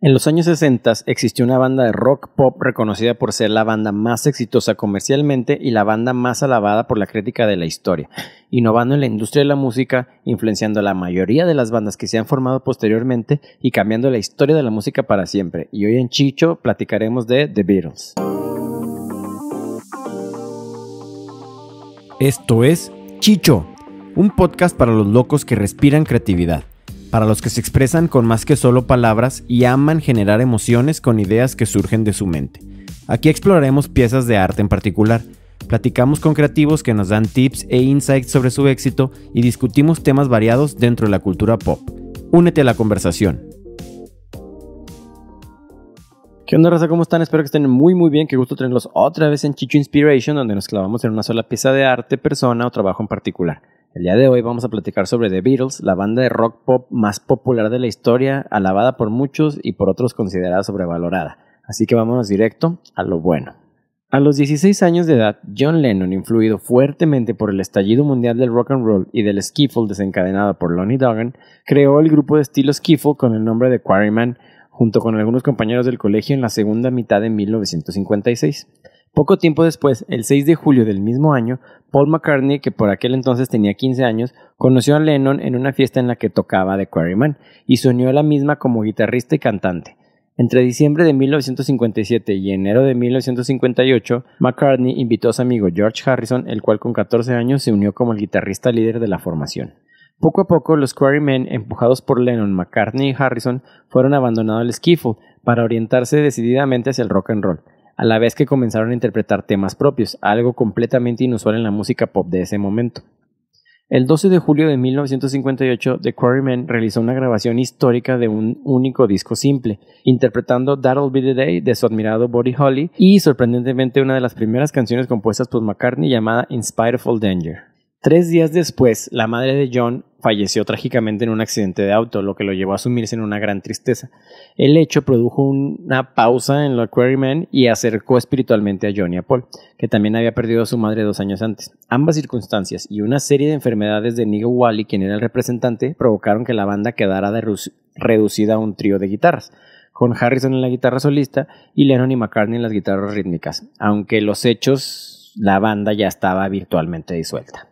En los años 60 existió una banda de rock pop reconocida por ser la banda más exitosa comercialmente y la banda más alabada por la crítica de la historia, innovando en la industria de la música, influenciando a la mayoría de las bandas que se han formado posteriormente y cambiando la historia de la música para siempre. Y hoy en Chicho platicaremos de The Beatles. Esto es Chicho, un podcast para los locos que respiran creatividad. Para los que se expresan con más que solo palabras y aman generar emociones con ideas que surgen de su mente. Aquí exploraremos piezas de arte en particular, platicamos con creativos que nos dan tips e insights sobre su éxito y discutimos temas variados dentro de la cultura pop. Únete a la conversación. ¿Qué onda, raza? ¿Cómo están? Espero que estén muy bien. Qué gusto tenerlos otra vez en Chicho Inspiration, donde nos clavamos en una sola pieza de arte, persona o trabajo en particular. El día de hoy vamos a platicar sobre The Beatles, la banda de rock pop más popular de la historia, alabada por muchos y por otros considerada sobrevalorada. Así que vámonos directo a lo bueno. A los 16 años de edad, John Lennon, influido fuertemente por el estallido mundial del rock and roll y del skiffle desencadenado por Lonnie Donegan, creó el grupo de estilo skiffle con el nombre de Quarrymen, junto con algunos compañeros del colegio en la segunda mitad de 1956. Poco tiempo después, el 6 de julio del mismo año, Paul McCartney, que por aquel entonces tenía 15 años, conoció a Lennon en una fiesta en la que tocaba The Quarrymen y se unió a la misma como guitarrista y cantante. Entre diciembre de 1957 y enero de 1958, McCartney invitó a su amigo George Harrison, el cual con 14 años se unió como el guitarrista líder de la formación. Poco a poco, los Quarrymen, empujados por Lennon, McCartney y Harrison, fueron abandonando el skiffle para orientarse decididamente hacia el rock and roll, a la vez que comenzaron a interpretar temas propios, algo completamente inusual en la música pop de ese momento. El 12 de julio de 1958, The Quarrymen realizó una grabación histórica de un único disco simple, interpretando That'll Be the Day de su admirado Buddy Holly y, sorprendentemente, una de las primeras canciones compuestas por McCartney llamada In Spite of All Danger. 3 días después, la madre de John falleció trágicamente en un accidente de auto, lo que lo llevó a sumirse en una gran tristeza. El hecho produjo una pausa en los Quarrymen y acercó espiritualmente a John y a Paul, que también había perdido a su madre 2 años antes. Ambas circunstancias y una serie de enfermedades de Nigel Wally, quien era el representante, provocaron que la banda quedara reducida a un trío de guitarras, con Harrison en la guitarra solista y Lennon y McCartney en las guitarras rítmicas, aunque en los hechos la banda ya estaba virtualmente disuelta.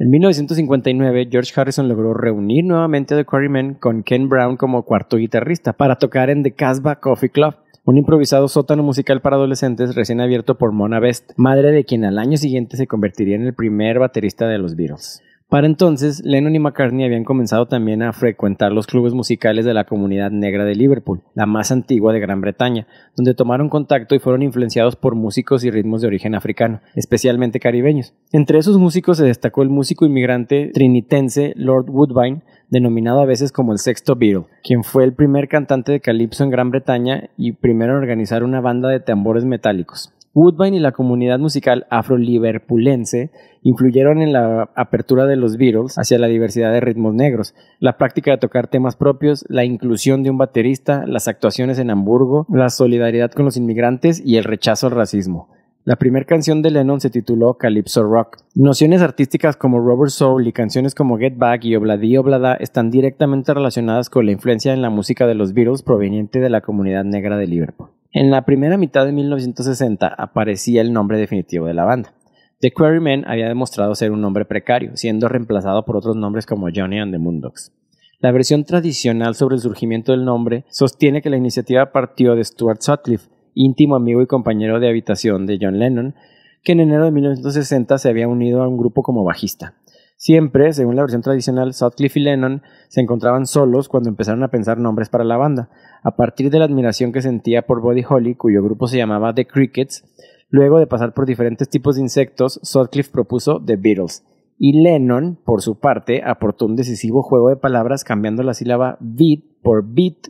En 1959, George Harrison logró reunir nuevamente a The Quarrymen con Ken Brown como cuarto guitarrista para tocar en The Casbah Coffee Club, un improvisado sótano musical para adolescentes recién abierto por Mona Best, madre de quien al año siguiente se convertiría en el primer baterista de los Beatles. Para entonces, Lennon y McCartney habían comenzado también a frecuentar los clubes musicales de la comunidad negra de Liverpool, la más antigua de Gran Bretaña, donde tomaron contacto y fueron influenciados por músicos y ritmos de origen africano, especialmente caribeños. Entre esos músicos se destacó el músico inmigrante trinitense Lord Woodbine, denominado a veces como el sexto Beatle, quien fue el primer cantante de calipso en Gran Bretaña y primero en organizar una banda de tambores metálicos. Woodbine y la comunidad musical afro-liverpulense influyeron en la apertura de los Beatles hacia la diversidad de ritmos negros, la práctica de tocar temas propios, la inclusión de un baterista, las actuaciones en Hamburgo, la solidaridad con los inmigrantes y el rechazo al racismo. La primera canción de Lennon se tituló Calypso Rock. Nociones artísticas como Rubber Soul y canciones como Get Back y Obladi Oblada están directamente relacionadas con la influencia en la música de los Beatles proveniente de la comunidad negra de Liverpool. En la primera mitad de 1960 aparecía el nombre definitivo de la banda. The Quarrymen había demostrado ser un nombre precario, siendo reemplazado por otros nombres como Johnny and the Moondogs. La versión tradicional sobre el surgimiento del nombre sostiene que la iniciativa partió de Stuart Sutcliffe, íntimo amigo y compañero de habitación de John Lennon, que en enero de 1960 se había unido a un grupo como bajista. Siempre, según la versión tradicional, Sutcliffe y Lennon se encontraban solos cuando empezaron a pensar nombres para la banda, a partir de la admiración que sentía por Buddy Holly, cuyo grupo se llamaba The Crickets. Luego de pasar por diferentes tipos de insectos, Sutcliffe propuso The Beatles, y Lennon, por su parte, aportó un decisivo juego de palabras cambiando la sílaba beat por beat,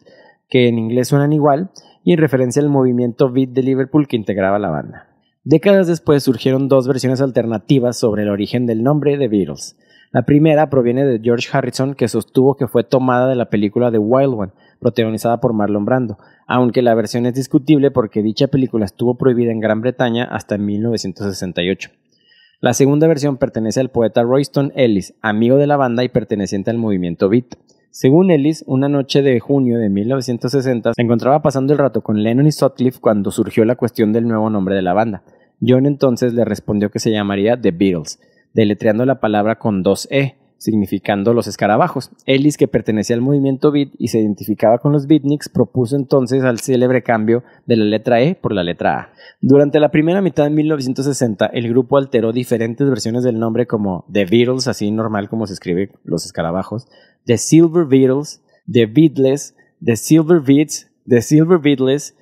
que en inglés suenan igual, y en referencia al movimiento beat de Liverpool que integraba la banda. Décadas después surgieron 2 versiones alternativas sobre el origen del nombre The Beatles. La primera proviene de George Harrison, que sostuvo que fue tomada de la película The Wild One, protagonizada por Marlon Brando, aunque la versión es discutible porque dicha película estuvo prohibida en Gran Bretaña hasta 1968. La segunda versión pertenece al poeta Royston Ellis, amigo de la banda y perteneciente al movimiento beat. Según Ellis, una noche de junio de 1960 se encontraba pasando el rato con Lennon y Sutcliffe cuando surgió la cuestión del nuevo nombre de la banda. John entonces le respondió que se llamaría The Beatles, deletreando la palabra con 2 E, significando los escarabajos. Ellis, que pertenecía al movimiento beat y se identificaba con los beatniks, propuso entonces al célebre cambio de la letra E por la letra A. Durante la primera mitad de 1960, el grupo alteró diferentes versiones del nombre como The Beatles, así normal como se escribe los escarabajos, The Silver Beatles, The Beatles, The Silver Beats, The Silver Beatles,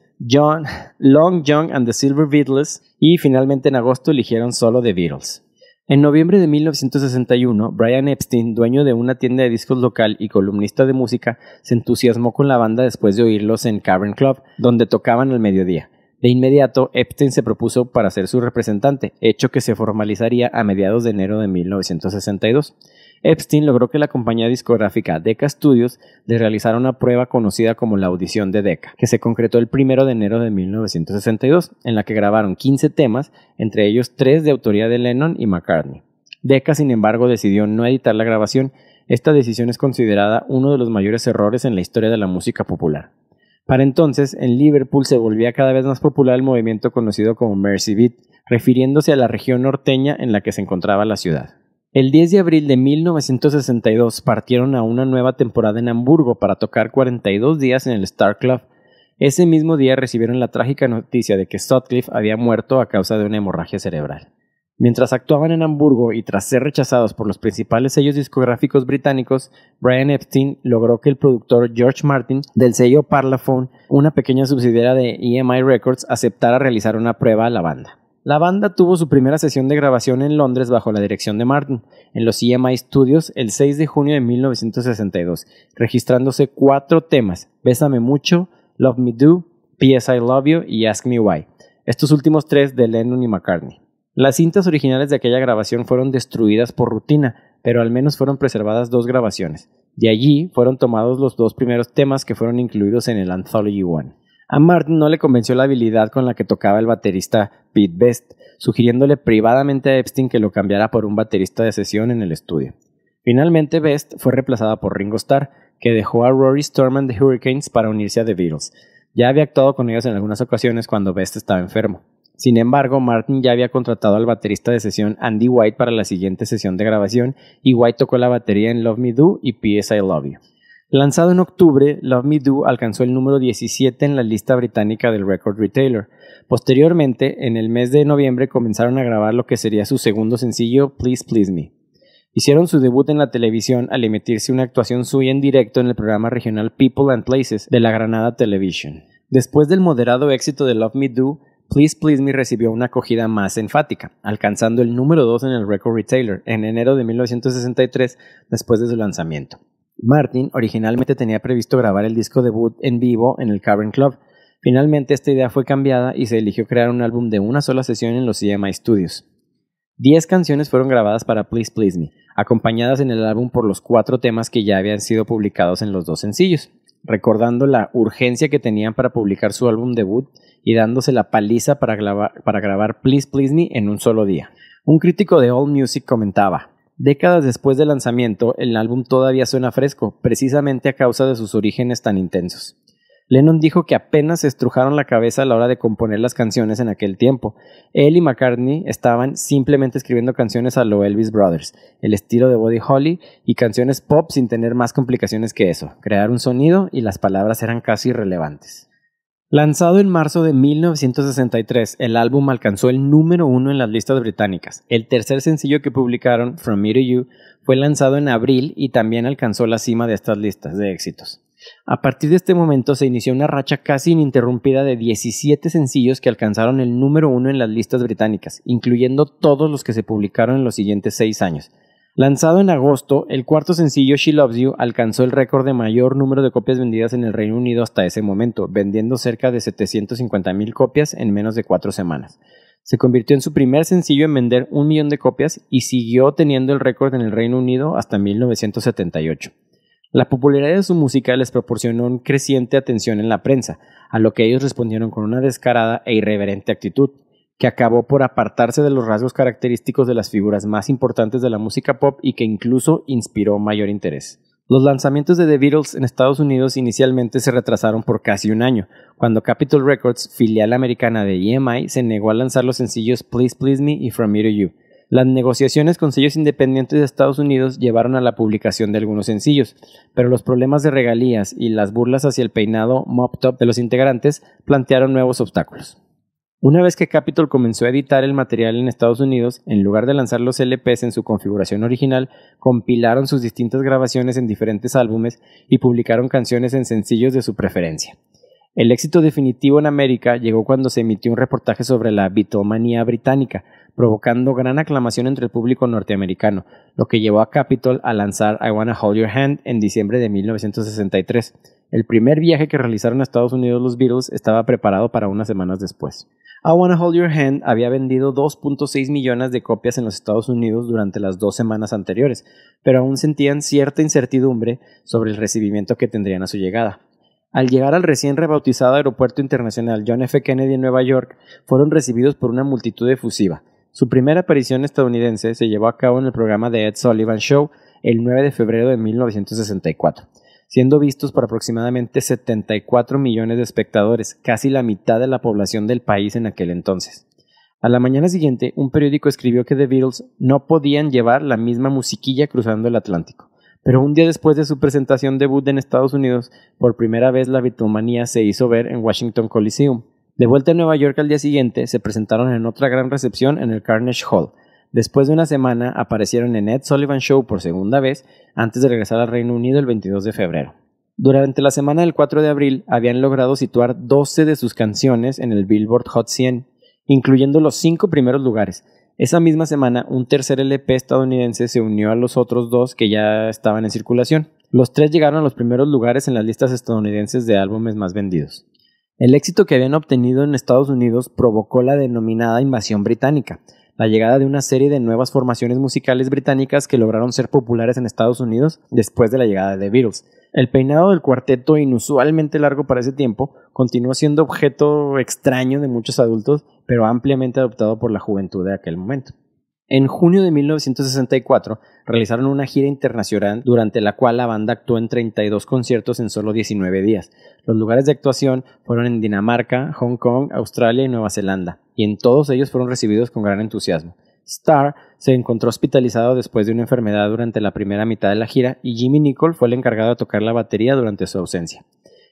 Long John and the Silver Beatles, y finalmente en agosto eligieron solo The Beatles. En noviembre de 1961, Brian Epstein, dueño de una tienda de discos local y columnista de música, se entusiasmó con la banda después de oírlos en Cavern Club, donde tocaban al mediodía. De inmediato, Epstein se propuso para ser su representante, hecho que se formalizaría a mediados de enero de 1962. Epstein logró que la compañía discográfica Decca Studios le realizara una prueba conocida como la audición de Decca, que se concretó el 1 de enero de 1962, en la que grabaron 15 temas, entre ellos 3 de autoría de Lennon y McCartney. Decca, sin embargo, decidió no editar la grabación. Esta decisión es considerada uno de los mayores errores en la historia de la música popular. Para entonces, en Liverpool se volvía cada vez más popular el movimiento conocido como Mersey Beat, refiriéndose a la región norteña en la que se encontraba la ciudad. El 10 de abril de 1962 partieron a una nueva temporada en Hamburgo para tocar 42 días en el Star Club. Ese mismo día recibieron la trágica noticia de que Sutcliffe había muerto a causa de una hemorragia cerebral. Mientras actuaban en Hamburgo y tras ser rechazados por los principales sellos discográficos británicos, Brian Epstein logró que el productor George Martin del sello Parlophone, una pequeña subsidiaria de EMI Records, aceptara realizar una prueba a la banda. La banda tuvo su primera sesión de grabación en Londres bajo la dirección de Martin, en los EMI Studios, el 6 de junio de 1962, registrándose 4 temas: Bésame Mucho, Love Me Do, P.S. I Love You y Ask Me Why, estos últimos 3 de Lennon y McCartney. Las cintas originales de aquella grabación fueron destruidas por rutina, pero al menos fueron preservadas 2 grabaciones. De allí fueron tomados los 2 primeros temas que fueron incluidos en el Anthology One. A Martin no le convenció la habilidad con la que tocaba el baterista Pete Best, sugiriéndole privadamente a Epstein que lo cambiara por un baterista de sesión en el estudio. Finalmente Best fue reemplazada por Ringo Starr, que dejó a Rory Storm The Hurricanes para unirse a The Beatles. Ya había actuado con ellos en algunas ocasiones cuando Best estaba enfermo. Sin embargo, Martin ya había contratado al baterista de sesión Andy White para la siguiente sesión de grabación, y White tocó la batería en Love Me Do y P.S. I Love You. Lanzado en octubre, Love Me Do alcanzó el número 17 en la lista británica del Record Retailer. Posteriormente, en el mes de noviembre, comenzaron a grabar lo que sería su segundo sencillo, Please Please Me. Hicieron su debut en la televisión al emitirse una actuación suya en directo en el programa regional People and Places de la Granada Television. Después del moderado éxito de Love Me Do, Please Please Me recibió una acogida más enfática, alcanzando el número 2 en el Record Retailer en enero de 1963 después de su lanzamiento. Martin originalmente tenía previsto grabar el disco debut en vivo en el Cavern Club. Finalmente esta idea fue cambiada y se eligió crear un álbum de una sola sesión en los EMI Studios. 10 canciones fueron grabadas para Please Please Me, acompañadas en el álbum por los 4 temas que ya habían sido publicados en los 2 sencillos, recordando la urgencia que tenían para publicar su álbum debut y dándose la paliza para grabar Please Please Me en un solo día. Un crítico de AllMusic comentaba: décadas después del lanzamiento, el álbum todavía suena fresco, precisamente a causa de sus orígenes tan intensos. Lennon dijo que apenas se estrujaron la cabeza a la hora de componer las canciones en aquel tiempo. Él y McCartney estaban simplemente escribiendo canciones a lo Elvis Brothers, el estilo de Buddy Holly, y canciones pop sin tener más complicaciones que eso, crear un sonido y las palabras eran casi irrelevantes. Lanzado en marzo de 1963, el álbum alcanzó el número 1 en las listas británicas. El tercer sencillo que publicaron, From Me to You, fue lanzado en abril y también alcanzó la cima de estas listas de éxitos. A partir de este momento se inició una racha casi ininterrumpida de 17 sencillos que alcanzaron el número 1 en las listas británicas, incluyendo todos los que se publicaron en los siguientes 6 años. Lanzado en agosto, el cuarto sencillo She Loves You alcanzó el récord de mayor número de copias vendidas en el Reino Unido hasta ese momento, vendiendo cerca de 750,000 copias en menos de 4 semanas. Se convirtió en su primer sencillo en vender 1 millón de copias y siguió teniendo el récord en el Reino Unido hasta 1978. La popularidad de su música les proporcionó una creciente atención en la prensa, a lo que ellos respondieron con una descarada e irreverente actitud, que acabó por apartarse de los rasgos característicos de las figuras más importantes de la música pop y que incluso inspiró mayor interés. Los lanzamientos de The Beatles en Estados Unidos inicialmente se retrasaron por casi un año, cuando Capitol Records, filial americana de EMI, se negó a lanzar los sencillos Please Please Me y From Me to You. Las negociaciones con sellos independientes de Estados Unidos llevaron a la publicación de algunos sencillos, pero los problemas de regalías y las burlas hacia el peinado mop top de los integrantes plantearon nuevos obstáculos. Una vez que Capitol comenzó a editar el material en Estados Unidos, en lugar de lanzar los LPs en su configuración original, compilaron sus distintas grabaciones en diferentes álbumes y publicaron canciones en sencillos de su preferencia. El éxito definitivo en América llegó cuando se emitió un reportaje sobre la Beatlemanía británica, provocando gran aclamación entre el público norteamericano, lo que llevó a Capitol a lanzar I Wanna Hold Your Hand en diciembre de 1963. El primer viaje que realizaron a Estados Unidos los Beatles estaba preparado para unas semanas después. I Wanna Hold Your Hand había vendido 2.6 millones de copias en los Estados Unidos durante las 2 semanas anteriores, pero aún sentían cierta incertidumbre sobre el recibimiento que tendrían a su llegada. Al llegar al recién rebautizado Aeropuerto Internacional John F. Kennedy en Nueva York, fueron recibidos por una multitud efusiva. Su primera aparición estadounidense se llevó a cabo en el programa The Ed Sullivan Show el 9 de febrero de 1964. Siendo vistos por aproximadamente 74 millones de espectadores, casi la mitad de la población del país en aquel entonces. A la mañana siguiente, un periódico escribió que The Beatles no podían llevar la misma musiquilla cruzando el Atlántico, pero un día después de su presentación debut en Estados Unidos, por primera vez la Beatlemanía se hizo ver en Washington Coliseum. De vuelta a Nueva York al día siguiente, se presentaron en otra gran recepción en el Carnegie Hall. Después de una semana, aparecieron en Ed Sullivan Show por segunda vez, antes de regresar al Reino Unido el 22 de febrero. Durante la semana del 4 de abril, habían logrado situar 12 de sus canciones en el Billboard Hot 100, incluyendo los 5 primeros lugares. Esa misma semana, un tercer LP estadounidense se unió a los otros 2 que ya estaban en circulación. Los 3 llegaron a los primeros lugares en las listas estadounidenses de álbumes más vendidos. El éxito que habían obtenido en Estados Unidos provocó la denominada invasión británica, la llegada de una serie de nuevas formaciones musicales británicas que lograron ser populares en Estados Unidos después de la llegada de The Beatles. El peinado del cuarteto, inusualmente largo para ese tiempo, continuó siendo objeto extraño de muchos adultos, pero ampliamente adoptado por la juventud de aquel momento. En junio de 1964 realizaron una gira internacional durante la cual la banda actuó en 32 conciertos en solo 19 días. Los lugares de actuación fueron en Dinamarca, Hong Kong, Australia y Nueva Zelanda, y en todos ellos fueron recibidos con gran entusiasmo. Starr se encontró hospitalizado después de una enfermedad durante la primera mitad de la gira y Jimmy Nicol fue el encargado de tocar la batería durante su ausencia.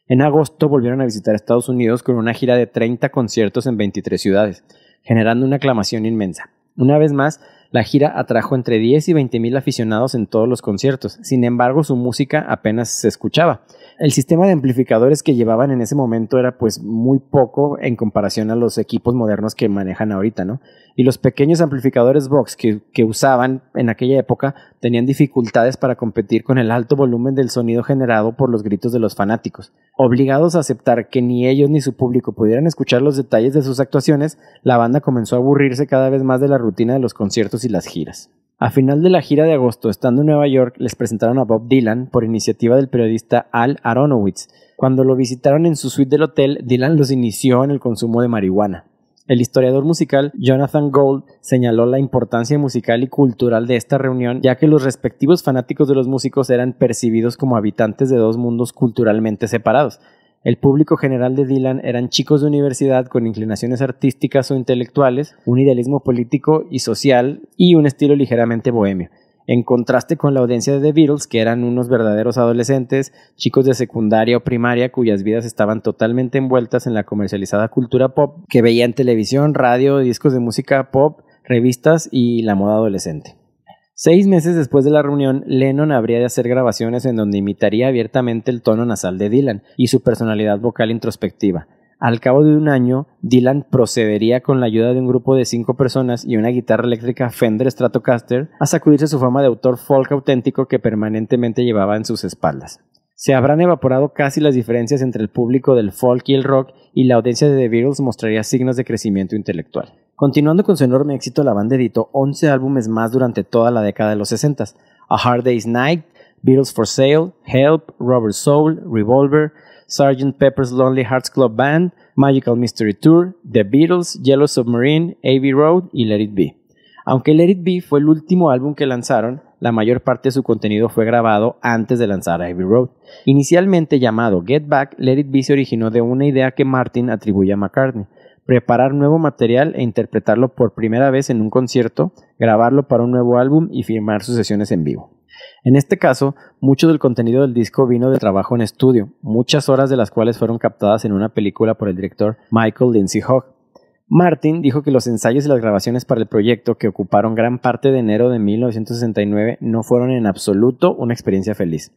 En agosto volvieron a visitar Estados Unidos con una gira de 30 conciertos en 23 ciudades, generando una aclamación inmensa. Una vez más, la gira atrajo entre 10 y 20 mil aficionados en todos los conciertos. Sin embargo, su música apenas se escuchaba. El sistema de amplificadores que llevaban en ese momento era pues muy poco en comparación a los equipos modernos que manejan ahorita, ¿no? Y los pequeños amplificadores Vox que usaban en aquella época tenían dificultades para competir con el alto volumen del sonido generado por los gritos de los fanáticos. Obligados a aceptar que ni ellos ni su público pudieran escuchar los detalles de sus actuaciones, la banda comenzó a aburrirse cada vez más de la rutina de los conciertos y las giras. A final de la gira de agosto, estando en Nueva York, les presentaron a Bob Dylan por iniciativa del periodista Al Aronowitz. Cuando lo visitaron en su suite del hotel, Dylan los inició en el consumo de marihuana. El historiador musical Jonathan Gold señaló la importancia musical y cultural de esta reunión, ya que los respectivos fanáticos de los músicos eran percibidos como habitantes de dos mundos culturalmente separados. El público general de Dylan eran chicos de universidad con inclinaciones artísticas o intelectuales, un idealismo político y social y un estilo ligeramente bohemio. En contraste con la audiencia de The Beatles, que eran unos verdaderos adolescentes, chicos de secundaria o primaria cuyas vidas estaban totalmente envueltas en la comercializada cultura pop, que veían televisión, radio, discos de música pop, revistas y la moda adolescente. 6 meses después de la reunión, Lennon habría de hacer grabaciones en donde imitaría abiertamente el tono nasal de Dylan y su personalidad vocal introspectiva. Al cabo de un año, Dylan procedería con la ayuda de un grupo de 5 personas y una guitarra eléctrica Fender Stratocaster a sacudirse su fama de autor folk auténtico que permanentemente llevaba en sus espaldas. Se habrán evaporado casi las diferencias entre el público del folk y el rock, y la audiencia de The Beatles mostraría signos de crecimiento intelectual. Continuando con su enorme éxito, la banda editó 11 álbumes más durante toda la década de los 60. A Hard Day's Night, Beatles for Sale, Help, Rubber Soul, Revolver, Sgt. Pepper's Lonely Hearts Club Band, Magical Mystery Tour, The Beatles, Yellow Submarine, Abbey Road y Let It Be. Aunque Let It Be fue el último álbum que lanzaron, la mayor parte de su contenido fue grabado antes de lanzar Abbey Road. Inicialmente llamado Get Back, Let It Be se originó de una idea que Martin atribuye a McCartney: preparar nuevo material e interpretarlo por primera vez en un concierto, grabarlo para un nuevo álbum y filmar sus sesiones en vivo. En este caso, mucho del contenido del disco vino del trabajo en estudio, muchas horas de las cuales fueron captadas en una película por el director Michael Lindsay Hogg. Martin dijo que los ensayos y las grabaciones para el proyecto, que ocuparon gran parte de enero de 1969, no fueron en absoluto una experiencia feliz.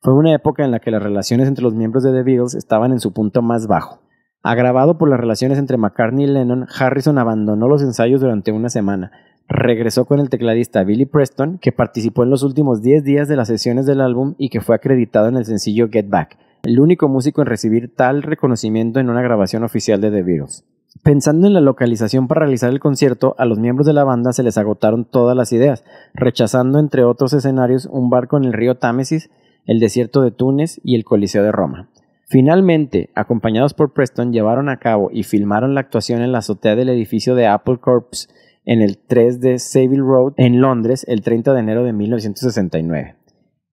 Fue una época en la que las relaciones entre los miembros de The Beatles estaban en su punto más bajo. Agravado por las relaciones entre McCartney y Lennon, Harrison abandonó los ensayos durante una semana. Regresó con el tecladista Billy Preston, que participó en los últimos 10 días de las sesiones del álbum y que fue acreditado en el sencillo Get Back, el único músico en recibir tal reconocimiento en una grabación oficial de The Beatles. Pensando en la localización para realizar el concierto, a los miembros de la banda se les agotaron todas las ideas, rechazando entre otros escenarios un barco en el río Támesis, el desierto de Túnez y el Coliseo de Roma. Finalmente, acompañados por Preston, llevaron a cabo y filmaron la actuación en la azotea del edificio de Apple Corps en el 3 de Savile Road, en Londres, el 30 de enero de 1969.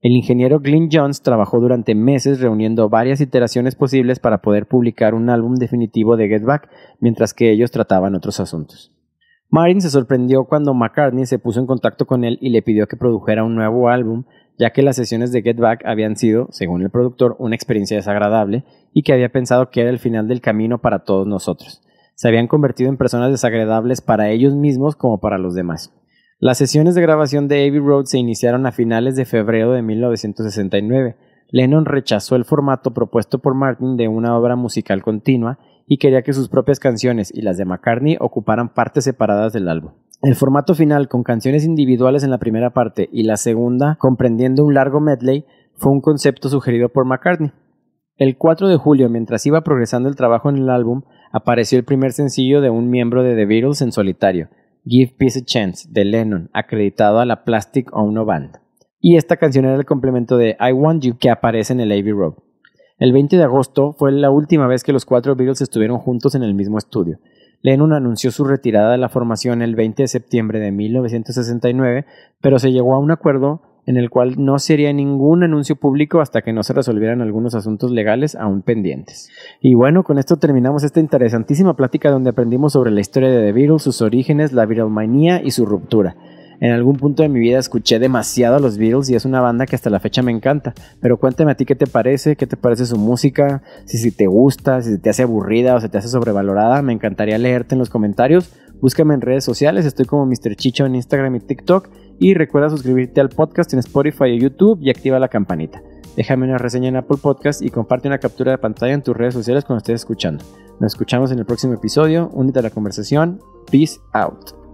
El ingeniero Glyn Johns trabajó durante meses reuniendo varias iteraciones posibles para poder publicar un álbum definitivo de Get Back, mientras que ellos trataban otros asuntos. Martin se sorprendió cuando McCartney se puso en contacto con él y le pidió que produjera un nuevo álbum, ya que las sesiones de Get Back habían sido, según el productor, una experiencia desagradable y que había pensado que era el final del camino para todos nosotros. Se habían convertido en personas desagradables para ellos mismos como para los demás. Las sesiones de grabación de Abbey Road se iniciaron a finales de febrero de 1969. Lennon rechazó el formato propuesto por Martin de una obra musical continua y quería que sus propias canciones y las de McCartney ocuparan partes separadas del álbum. El formato final, con canciones individuales en la primera parte y la segunda comprendiendo un largo medley, fue un concepto sugerido por McCartney. El 4 de julio, mientras iba progresando el trabajo en el álbum, apareció el primer sencillo de un miembro de The Beatles en solitario, Give Peace a Chance, de Lennon, acreditado a la Plastic Ono Band. Y esta canción era el complemento de I Want You, que aparece en el Abbey Road. El 20 de agosto fue la última vez que los 4 Beatles estuvieron juntos en el mismo estudio. Lennon anunció su retirada de la formación el 20 de septiembre de 1969, pero se llegó a un acuerdo en el cual no se haría ningún anuncio público hasta que no se resolvieran algunos asuntos legales aún pendientes. Y bueno, con esto terminamos esta interesantísima plática donde aprendimos sobre la historia de The Beatles, sus orígenes, la Beatlemanía y su ruptura. En algún punto de mi vida escuché demasiado a los Beatles y es una banda que hasta la fecha me encanta, pero cuéntame a ti qué te parece su música, si te gusta, si te hace aburrida o se te hace sobrevalorada. Me encantaría leerte en los comentarios. Búscame en redes sociales, estoy como Mr. Chicho en Instagram y TikTok, y recuerda suscribirte al podcast en Spotify y YouTube y activa la campanita. Déjame una reseña en Apple Podcast y comparte una captura de pantalla en tus redes sociales cuando estés escuchando. Nos escuchamos en el próximo episodio. Únete a la conversación. Peace out.